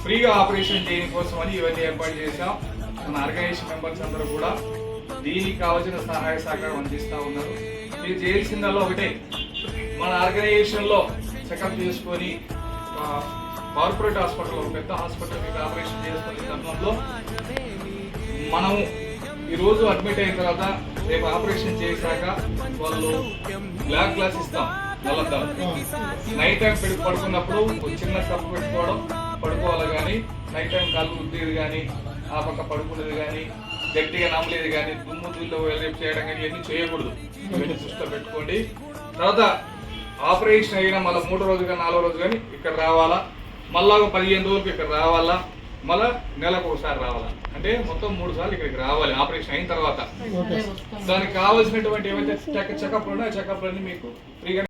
ఫ్రీగా ఆపరేషన్ చేయడం కోసం అని ఇవన్నీ ఏర్పాటు చేశాం. మన ఆర్గనైజేషన్ మెంబర్స్ అందరూ కూడా దీనికి కావాల్సిన సహాయ సహకారం అందిస్తూ ఉన్నారు. మీరు చేయాల్సిందల్లా ఒకటే, మన ఆర్గనైజేషన్ లో చెకప్ చేసుకొని కార్పొరేట్ హాస్పిటల్, ఒక పెద్ద హాస్పిటల్ మీకు ఆపరేషన్ చేసుకునే తరుణంలో మనం ఈరోజు అడ్మిట్ అయిన తర్వాత రేపు ఆపరేషన్ చేశాక వాళ్ళు బ్లాక్ గ్లాస్ ఇస్తాం. నైట్ టైం పడుకున్నప్పుడు చిన్న కప్పు పెట్టుకోవడం, పడుకోవాలి. కానీ నైట్ టైం కళ్ళు ఉద్దేది కానీ, ఆ పక్క పడుకునేది కానీ, గట్టిగా నమ్మలేదు కానీ, దుమ్ము దుల్లో రేపు చేయడం కానీ ఇవన్నీ చేయకూడదు. ఇవన్నీ దృష్టిలో పెట్టుకోండి. తర్వాత ఆపరేషన్ అయినా మళ్ళీ 3వ రోజు కానీ 4వ రోజు కానీ ఇక్కడ రావాలా, మళ్ళా 15 రోజులకు ఇక్కడ రావాలా, మళ్ళా నెలకు ఒకసారి రావాలా. అంటే మొత్తం 3 సార్లు ఇక్కడికి రావాలి ఆపరేషన్ అయిన తర్వాత. దానికి కావాల్సినటువంటి ఏవైతే చెకప్లు ఉన్నాయో ఆ చెకప్లన్నీ మీకు ఫ్రీగా